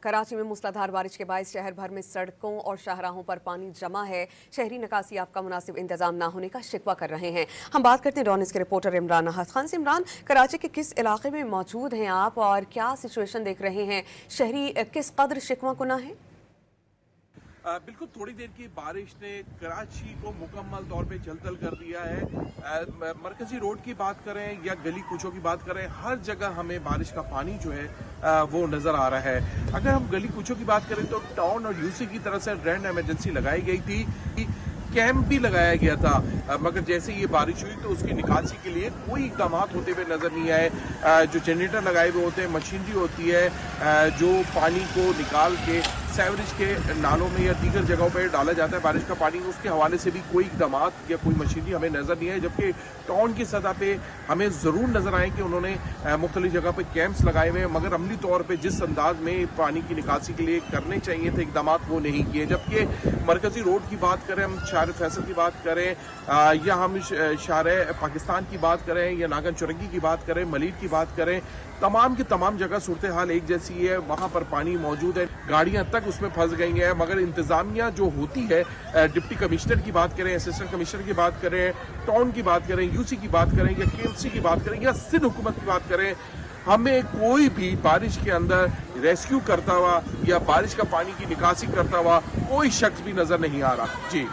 कराची में मूसलाधार बारिश के बायस शहर भर में सड़कों और शाहराहों पर पानी जमा है। शहरी निकासी का मुनासिब इंतजाम न होने का शिकवा कर रहे हैं। हम बात करते हैं डॉनिस के रिपोर्टर इमरान अहद खान से। इमरान, कराची के किस इलाके में मौजूद हैं आप और क्या सिचुएशन देख रहे हैं? शहरी किस कदर शिकवा कुना है? बिल्कुल, थोड़ी देर की बारिश ने कराची को मुकम्मल तौर पे जलथल कर दिया है। मरकजी रोड की बात करें या गली कूचों की बात करें, हर जगह हमें बारिश का पानी जो है वो नजर आ रहा है। अगर हम गली कूचों की बात करें तो टाउन और यूसी की तरफ से रेड इमरजेंसी लगाई गई थी, कैंप भी लगाया गया था, मगर जैसे ये बारिश हुई तो उसकी निकासी के लिए कोई इकदाम होते हुए नजर नहीं आए। जो जनरेटर लगाए हुए होते हैं, मशीनरी होती है जो पानी को निकाल के सेवरेज के नालों में या दीगर जगहों पर डाला जाता है बारिश का पानी, उसके हवाले से भी कोई इकदाम या कोई मशीनरी हमें नजर नहीं आई। जबकि टाउन की सतह पे हमें जरूर नजर आए कि उन्होंने मुख्तलिफ जगह पे कैंप्स लगाए हुए हैं, मगर अमली तौर पर जिस अंदाज में पानी की निकासी के लिए करने चाहिए थे इकदाम वो नहीं किए। जबकि मरकजी रोड की बात करें, हम शार फैसल की बात करें या हम शार पाकिस्तान की बात करें या नागन चुरंगी की बात करें, मलीर की बात करें, तमाम की तमाम जगह सूरत हाल एक जैसी है। वहां पर पानी मौजूद है, गाड़ियां तक उसमें फंस गई हैं, मगर इंतजामिया जो होती है, डिप्टी कमिश्नर की बात करें, असिस्टेंट कमिश्नर की बात करें, टाउन की बात करें, यूसी की बात करें या केएमसी की बात करें या सिंध हुकूमत की बात करें, हमें कोई भी बारिश के अंदर रेस्क्यू करता हुआ या बारिश का पानी की निकासी करता हुआ कोई शख्स भी नजर नहीं आ रहा। जी।